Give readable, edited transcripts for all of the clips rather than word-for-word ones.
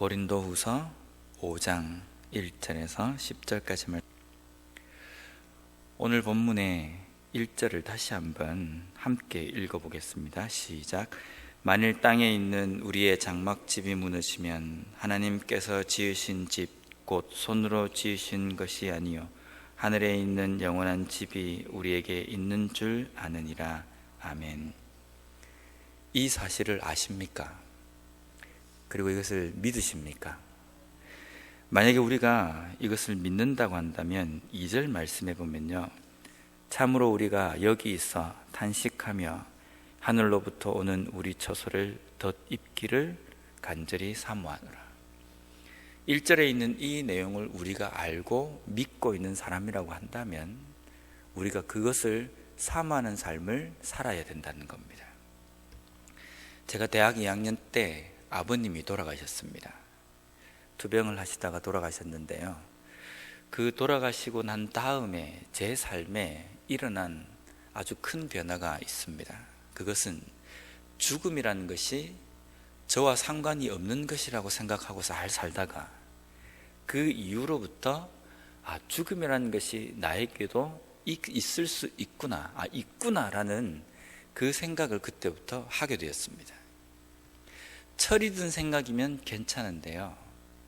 고린도후서 5장 1절에서 10절까지 말씀. 오늘 본문의 1절을 다시 한번 함께 읽어보겠습니다. 시작. 만일 땅에 있는 우리의 장막집이 무너지면 하나님께서 지으신 집 곧 손으로 지으신 것이 아니요 하늘에 있는 영원한 집이 우리에게 있는 줄 아느니라. 아멘. 이 사실을 아십니까? 그리고 이것을 믿으십니까? 만약에 우리가 이것을 믿는다고 한다면 2절 말씀해 보면요, 참으로 우리가 여기 있어 탄식하며 하늘로부터 오는 우리 처소를 덧입기를 간절히 사모하노라. 1절에 있는 이 내용을 우리가 알고 믿고 있는 사람이라고 한다면 우리가 그것을 사모하는 삶을 살아야 된다는 겁니다. 제가 대학 2학년 때 아버님이 돌아가셨습니다. 투병을 하시다가 돌아가셨는데요, 그 돌아가시고 난 다음에 제 삶에 일어난 아주 큰 변화가 있습니다. 그것은 죽음이라는 것이 저와 상관이 없는 것이라고 생각하고 살다가 그 이후로부터 죽음이라는 것이 나에게도 있을 수 있구나, 있구나라는 그 생각을 그때부터 하게 되었습니다. 철이 든 생각이면 괜찮은데요,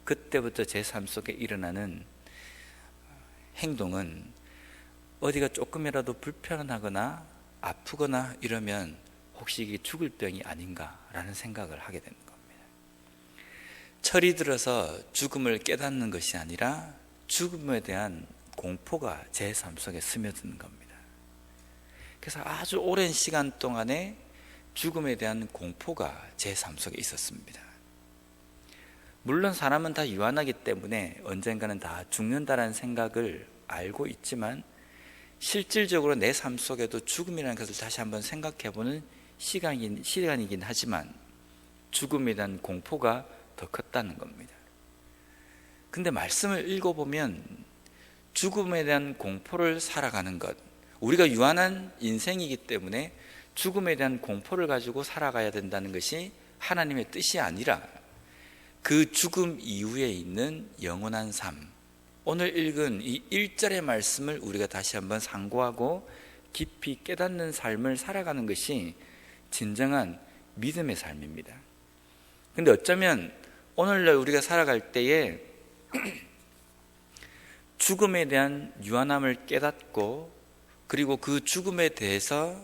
그때부터 제 삶 속에 일어나는 행동은 어디가 조금이라도 불편하거나 아프거나 이러면 혹시 이게 죽을 병이 아닌가라는 생각을 하게 되는 겁니다. 철이 들어서 죽음을 깨닫는 것이 아니라 죽음에 대한 공포가 제 삶 속에 스며드는 겁니다. 그래서 아주 오랜 시간 동안에 죽음에 대한 공포가 제 삶 속에 있었습니다. 물론 사람은 다 유한하기 때문에 언젠가는 다 죽는다라는 생각을 알고 있지만 실질적으로 내 삶 속에도 죽음이라는 것을 다시 한번 생각해보는 시간이긴 하지만 죽음에 대한 공포가 더 컸다는 겁니다. 근데 말씀을 읽어보면 죽음에 대한 공포를 살아가는 것, 우리가 유한한 인생이기 때문에 죽음에 대한 공포를 가지고 살아가야 된다는 것이 하나님의 뜻이 아니라 그 죽음 이후에 있는 영원한 삶, 오늘 읽은 이 1절의 말씀을 우리가 다시 한번 상고하고 깊이 깨닫는 삶을 살아가는 것이 진정한 믿음의 삶입니다. 근데 어쩌면 오늘날 우리가 살아갈 때에 죽음에 대한 유한함을 깨닫고 그리고 그 죽음에 대해서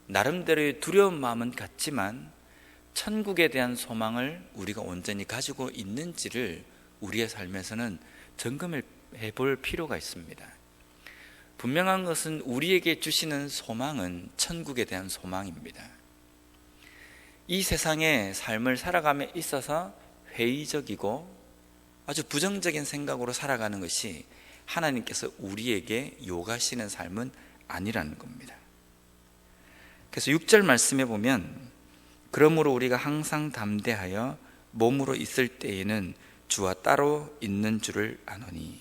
나름대로의 두려운 마음은 갖지만 천국에 대한 소망을 우리가 온전히 가지고 있는지를 우리의 삶에서는 점검해 볼 필요가 있습니다. 분명한 것은 우리에게 주시는 소망은 천국에 대한 소망입니다. 이 세상의 삶을 살아감에 있어서 회의적이고 아주 부정적인 생각으로 살아가는 것이 하나님께서 우리에게 요구하시는 삶은 아니라는 겁니다. 그래서 6절 말씀에 보면 그러므로 우리가 항상 담대하여 몸으로 있을 때에는 주와 따로 있는 줄을 아노니,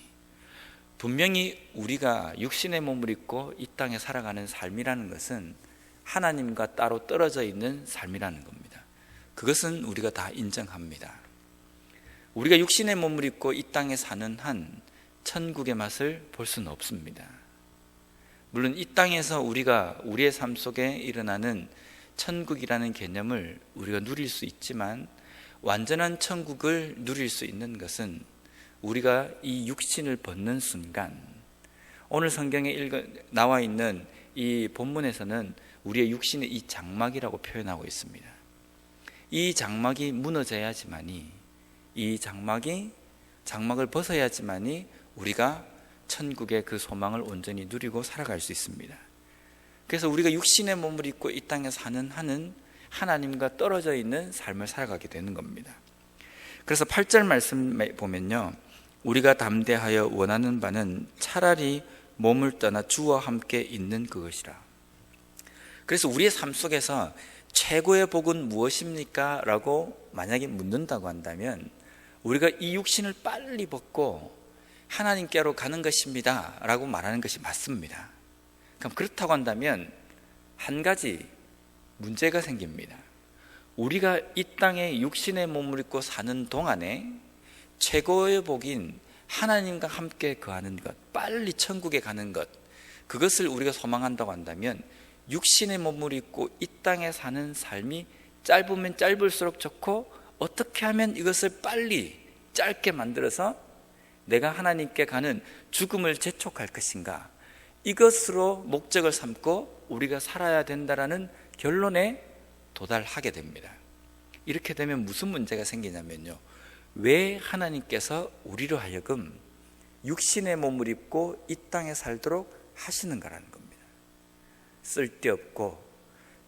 분명히 우리가 육신의 몸을 입고 이 땅에 살아가는 삶이라는 것은 하나님과 따로 떨어져 있는 삶이라는 겁니다. 그것은 우리가 다 인정합니다. 우리가 육신의 몸을 입고 이 땅에 사는 한 천국의 맛을 볼 수는 없습니다. 물론 이 땅에서 우리가 우리의 삶 속에 일어나는 천국이라는 개념을 우리가 누릴 수 있지만 완전한 천국을 누릴 수 있는 것은 우리가 이 육신을 벗는 순간, 오늘 성경에 나와 있는 이 본문에서는 우리의 육신의 이 장막이라고 표현하고 있습니다. 이 장막이 무너져야지만이, 이 장막을 벗어야지만이 우리가 천국의 그 소망을 온전히 누리고 살아갈 수 있습니다. 그래서 우리가 육신의 몸을 입고 이 땅에 사는 한은 하나님과 떨어져 있는 삶을 살아가게 되는 겁니다. 그래서 8절 말씀에 보면요, 우리가 담대하여 원하는 바는 차라리 몸을 떠나 주와 함께 있는 그것이라. 그래서 우리의 삶 속에서 최고의 복은 무엇입니까? 라고 만약에 묻는다고 한다면 우리가 이 육신을 빨리 벗고 하나님께로 가는 것입니다 라고 말하는 것이 맞습니다. 그럼 그렇다고 한다면 한 가지 문제가 생깁니다. 우리가 이 땅에 육신의 몸을 입고 사는 동안에 최고의 복인 하나님과 함께 거하는 것, 빨리 천국에 가는 것, 그것을 우리가 소망한다고 한다면 육신의 몸을 입고 이 땅에 사는 삶이 짧으면 짧을수록 좋고, 어떻게 하면 이것을 빨리 짧게 만들어서 내가 하나님께 가는 죽음을 재촉할 것인가, 이것으로 목적을 삼고 우리가 살아야 된다라는 결론에 도달하게 됩니다. 이렇게 되면 무슨 문제가 생기냐면요, 왜 하나님께서 우리로 하여금 육신의 몸을 입고 이 땅에 살도록 하시는가라는 겁니다. 쓸데없고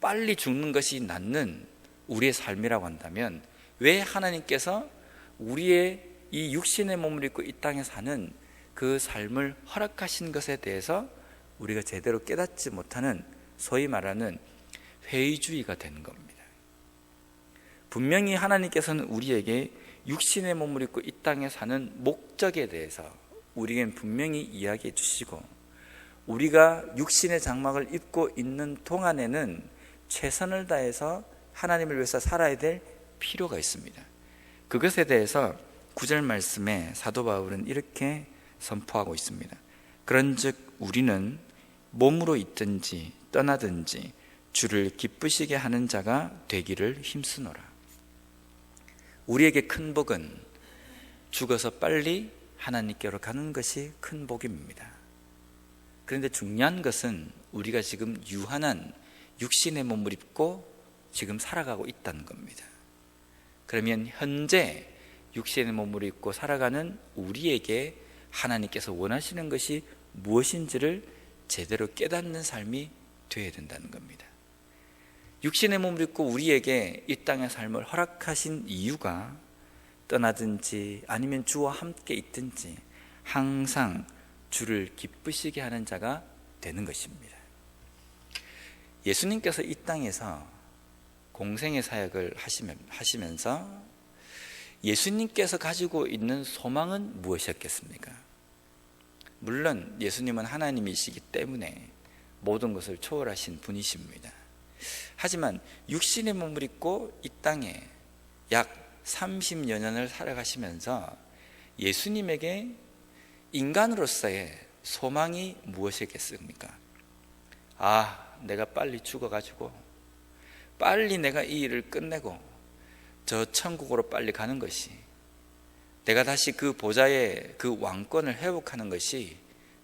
빨리 죽는 것이 낫는 우리의 삶이라고 한다면 왜 하나님께서 우리의 이 육신의 몸을 입고 이 땅에 사는 그 삶을 허락하신 것에 대해서 우리가 제대로 깨닫지 못하는, 소위 말하는 회의주의가 되는 겁니다. 분명히 하나님께서는 우리에게 육신의 몸을 입고 이 땅에 사는 목적에 대해서 우리에겐 분명히 이야기해 주시고, 우리가 육신의 장막을 입고 있는 동안에는 최선을 다해서 하나님을 위해서 살아야 될 필요가 있습니다. 그것에 대해서 9절 말씀에 사도 바울은 이렇게 선포하고 있습니다. 그런즉 우리는 몸으로 있든지 떠나든지 주를 기쁘시게 하는 자가 되기를 힘쓰노라. 우리에게 큰 복은 죽어서 빨리 하나님께로 가는 것이 큰 복입니다. 그런데 중요한 것은 우리가 지금 유한한 육신의 몸을 입고 지금 살아가고 있다는 겁니다. 그러면 현재 육신의 몸을 입고 살아가는 우리에게 하나님께서 원하시는 것이 무엇인지를 제대로 깨닫는 삶이 되어야 된다는 겁니다. 육신의 몸을 입고 우리에게 이 땅의 삶을 허락하신 이유가 떠나든지 아니면 주와 함께 있든지 항상 주를 기쁘시게 하는 자가 되는 것입니다. 예수님께서 이 땅에서 공생의 사역을 하시면서 예수님께서 가지고 있는 소망은 무엇이었겠습니까? 물론 예수님은 하나님이시기 때문에 모든 것을 초월하신 분이십니다. 하지만 육신의 몸을 입고 이 땅에 약 30여 년을 살아가시면서 예수님에게 인간으로서의 소망이 무엇이겠습니까? 내가 빨리 죽어가지고 빨리 내가 이 일을 끝내고 저 천국으로 빨리 가는 것이, 내가 다시 그 보좌의 그 왕권을 회복하는 것이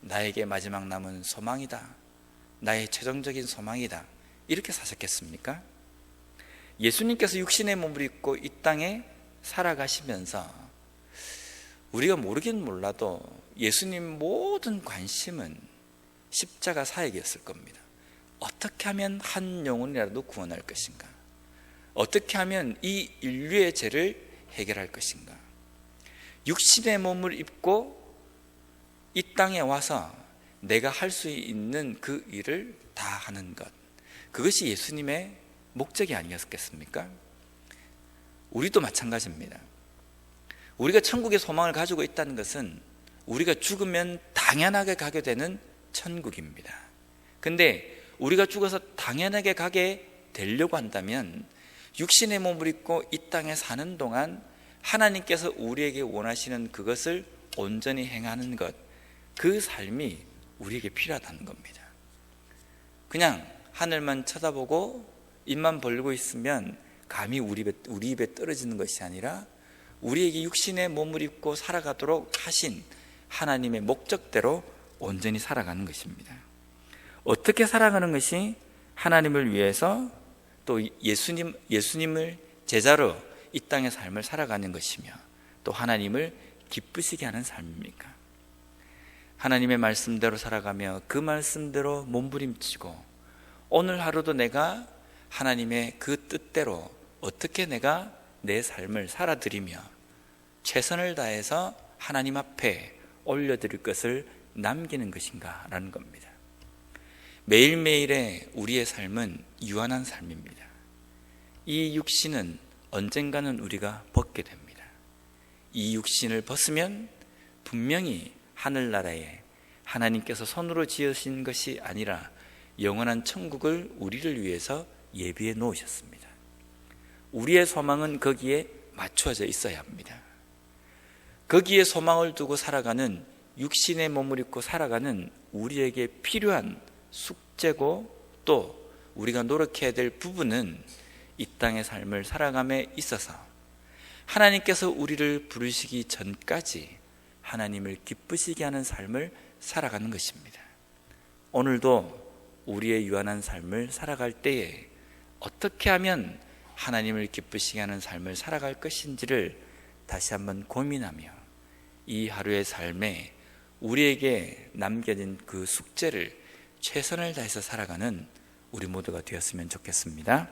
나에게 마지막 남은 소망이다, 나의 최종적인 소망이다, 이렇게 사셨겠습니까? 예수님께서 육신의 몸을 입고 이 땅에 살아가시면서 우리가 모르긴 몰라도 예수님 모든 관심은 십자가 사역이었을 겁니다. 어떻게 하면 한 영혼이라도 구원할 것인가? 어떻게 하면 이 인류의 죄를 해결할 것인가? 육신의 몸을 입고 이 땅에 와서 내가 할 수 있는 그 일을 다 하는 것, 그것이 예수님의 목적이 아니었겠습니까? 우리도 마찬가지입니다. 우리가 천국의 소망을 가지고 있다는 것은 우리가 죽으면 당연하게 가게 되는 천국입니다. 근데 우리가 죽어서 당연하게 가게 되려고 한다면 육신의 몸을 입고 이 땅에 사는 동안 하나님께서 우리에게 원하시는 그것을 온전히 행하는 것, 그 삶이 우리에게 필요하다는 겁니다. 그냥 하늘만 쳐다보고 입만 벌리고 있으면 감히 우리 입에 떨어지는 것이 아니라 우리에게 육신의 몸을 입고 살아가도록 하신 하나님의 목적대로 온전히 살아가는 것입니다. 어떻게 살아가는 것이 하나님을 위해서 또 예수님을 제자로 이 땅의 삶을 살아가는 것이며 또 하나님을 기쁘시게 하는 삶입니까? 하나님의 말씀대로 살아가며 그 말씀대로 몸부림치고 오늘 하루도 내가 하나님의 그 뜻대로 어떻게 내가 내 삶을 살아드리며 최선을 다해서 하나님 앞에 올려드릴 것을 남기는 것인가 라는 겁니다. 매일매일의 우리의 삶은 유한한 삶입니다. 이 육신은 언젠가는 우리가 벗게 됩니다. 이 육신을 벗으면 분명히 하늘나라에 하나님께서 손으로 지으신 것이 아니라 영원한 천국을 우리를 위해서 예비해 놓으셨습니다. 우리의 소망은 거기에 맞춰져 있어야 합니다. 거기에 소망을 두고 살아가는, 육신의 몸을 입고 살아가는 우리에게 필요한 숙제고, 또 우리가 노력해야 될 부분은 이 땅의 삶을 살아감에 있어서 하나님께서 우리를 부르시기 전까지 하나님을 기쁘시게 하는 삶을 살아가는 것입니다. 오늘도 우리의 유한한 삶을 살아갈 때에 어떻게 하면 하나님을 기쁘시게 하는 삶을 살아갈 것인지를 다시 한번 고민하며 이 하루의 삶에 우리에게 남겨진 그 숙제를 최선을 다해서 살아가는 우리 모두가 되었으면 좋겠습니다.